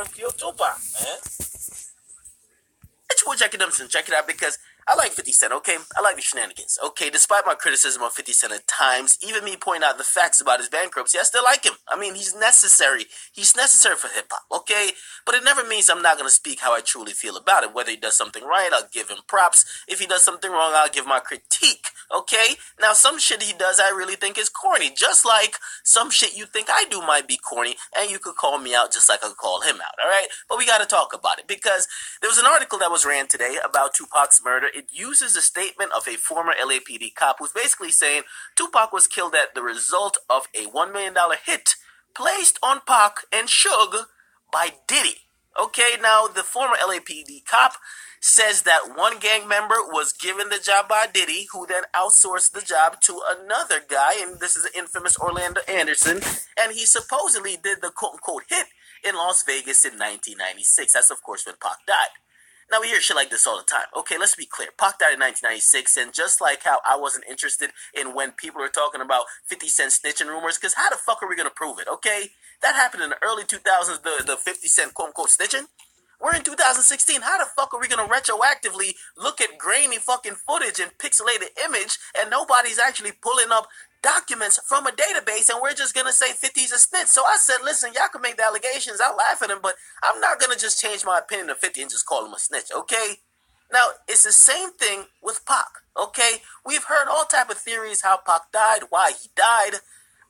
Kill Tupac, man. Which will check it out and check it out because I like 50 Cent, okay? I like the shenanigans, okay? Despite my criticism of 50 Cent at times, even me pointing out the facts about his bankruptcy, I still like him. I mean, he's necessary. He's necessary for hip hop, okay? But it never means I'm not going to speak how I truly feel about it. Whether he does something right, I'll give him props. If he does something wrong, I'll give my critique, okay? Now, some shit he does I really think is corny, just like some shit you think I do might be corny, and you could call me out just like I could call him out, all right? But we got to talk about it because there was an article that was ran today about Tupac's murder. It uses a statement of a former LAPD cop who's basically saying Tupac was killed at the result of a $1 million hit placed on Pac and Suge by Diddy. Okay, now the former LAPD cop says that one gang member was given the job by Diddy, who then outsourced the job to another guy, and this is the infamous Orlando Anderson, and he supposedly did the quote-unquote hit in Las Vegas in 1996. That's, of course, when Pac died. Now, we hear shit like this all the time. Okay, let's be clear. Pac died in 1996, and just like how I wasn't interested in when people are talking about 50 Cent snitching rumors, because how the fuck are we going to prove it, okay? That happened in the early 2000s, the 50 Cent quote-unquote snitching. We're in 2016. How the fuck are we going to retroactively look at grainy fucking footage and pixelated image, and nobody's actually pulling up documents from a database, and we're just gonna say 50's a snitch? So I said, listen, y'all can make the allegations, I'll laugh at him, but I'm not gonna just change my opinion to 50 and just call him a snitch, okay? Now, it's the same thing with Pac, okay? We've heard all type of theories how Pac died, why he died,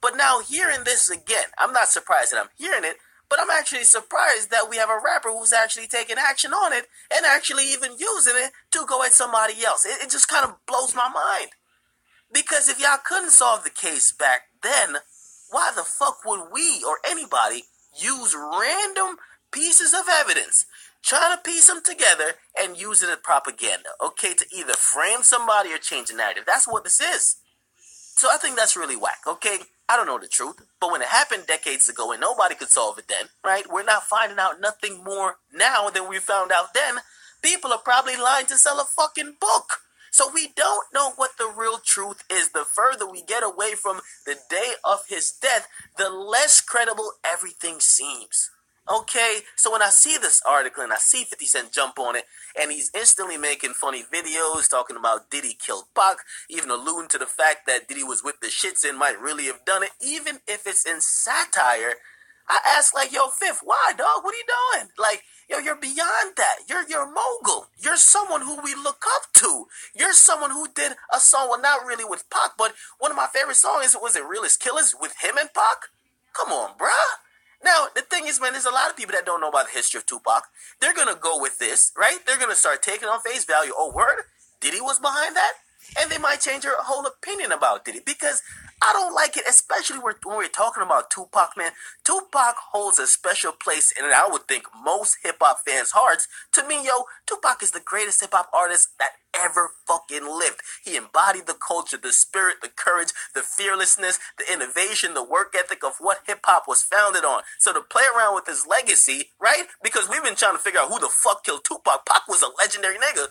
but now hearing this again, I'm not surprised that I'm hearing it, but I'm actually surprised that we have a rapper who's actually taking action on it and actually even using it to go at somebody else. It just kind of blows my mind. Because if y'all couldn't solve the case back then, why the fuck would we or anybody use random pieces of evidence, trying to piece them together and use it as propaganda, okay, to either frame somebody or change the narrative? That's what this is. So I think that's really whack, okay? I don't know the truth, but when it happened decades ago and nobody could solve it then, right? We're not finding out nothing more now than we found out then. People are probably lying to sell a fucking book. So we don't know what the real truth is. The further we get away from the day of his death, the less credible everything seems. Okay, so when I see this article and I see 50 Cent jump on it, and he's instantly making funny videos talking about Diddy killed Pac, even alluding to the fact that Diddy was with the shits and might really have done it, even if it's in satire, I ask like, yo, Fifth, why, dog? What are you doing? Like, yo, you're beyond that. You're a mogul. You're someone who we look up to. You're someone who did a song, well, not really with Pac, but one of my favorite songs was it Realest Killers with him and Pac? Come on, bruh. Now, the thing is, man, there's a lot of people that don't know about the history of Tupac. They're going to go with this, right? They're going to start taking on face value. Oh, word? Diddy was behind that? And they might change their whole opinion about Diddy because I don't like it, especially when we're talking about Tupac, man. Tupac holds a special place in, I would think, most hip-hop fans' hearts. To me, yo, Tupac is the greatest hip-hop artist that ever fucking lived. He embodied the culture, the spirit, the courage, the fearlessness, the innovation, the work ethic of what hip-hop was founded on. So to play around with his legacy, right? Because we've been trying to figure out who the fuck killed Tupac. Pac was a legendary nigga.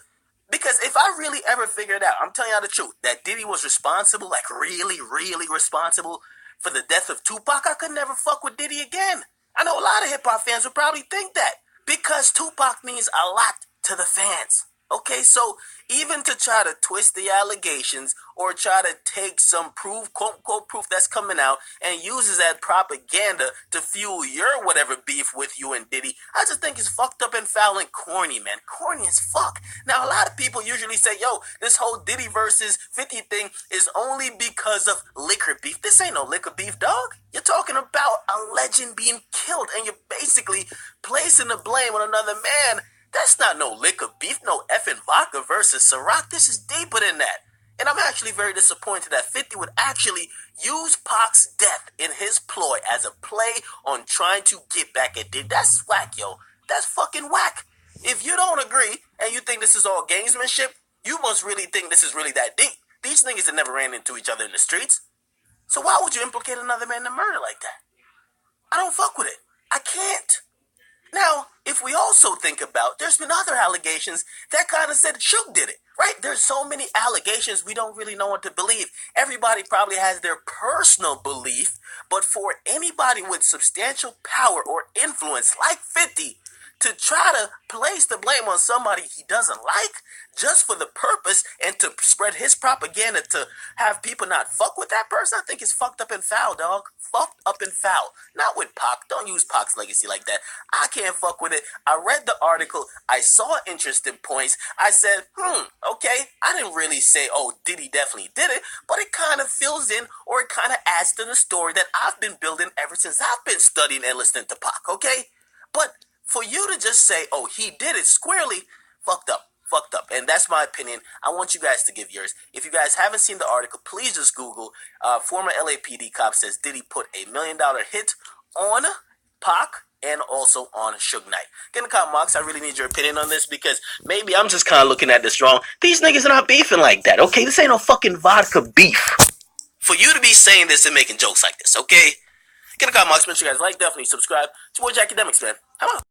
Because if I really ever figured out, I'm telling y'all the truth, that Diddy was responsible, like really, really responsible for the death of Tupac, I could never fuck with Diddy again. I know a lot of hip-hop fans would probably think that. Because Tupac means a lot to the fans. Okay, so even to try to twist the allegations or try to take some proof, quote-unquote proof that's coming out and uses that propaganda to fuel your whatever beef with you and Diddy, I just think it's fucked up and foul and corny, man. Corny as fuck. Now, a lot of people usually say, yo, this whole Diddy versus 50 thing is only because of liquor beef. This ain't no liquor beef, dog. You're talking about a legend being killed and you're basically placing the blame on another man. That's not no liquor beef, no effing vodka versus Ciroc. This is deeper than that. And I'm actually very disappointed that 50 would actually use Pac's death in his ploy as a play on trying to get back at Diddy. That's whack, yo. That's fucking whack. If you don't agree and you think this is all gamesmanship, you must really think this is really that deep. These niggas have never ran into each other in the streets. So why would you implicate another man in murder like that? I don't fuck with it. I can't. Now, if we also think about, there's been other allegations that kind of said Suge did it, Right? There's so many allegations we don't really know what to believe. Everybody probably has their personal belief, but for anybody with substantial power or influence like 50 to try to place the blame on somebody he doesn't like just for the purpose and to spread his propaganda to have people not fuck with that person, I think it's fucked up and foul, dog. Fucked up and foul. Not with Pac. Don't use Pac's legacy like that. I can't fuck with it. I read the article. I saw interesting points. I said, okay. I didn't really say, oh, Diddy definitely did it, but it kind of fills in or it kind of adds to the story that I've been building ever since I've been studying and listening to Pac, okay? But for you to just say, oh, he did it squarely, fucked up. Fucked up. And that's my opinion. I want you guys to give yours. If you guys haven't seen the article, please just Google former LAPD cop says Diddy put $1 million hit on Pac and also on Suge Knight. Get in the comment box. I really need your opinion on this because maybe I'm just kind of looking at this wrong. These niggas are not beefing like that, okay? This ain't no fucking vodka beef. For you to be saying this and making jokes like this, okay? Get in the comment box. Make sure you guys like, definitely subscribe. It's your boy Academics, man. How about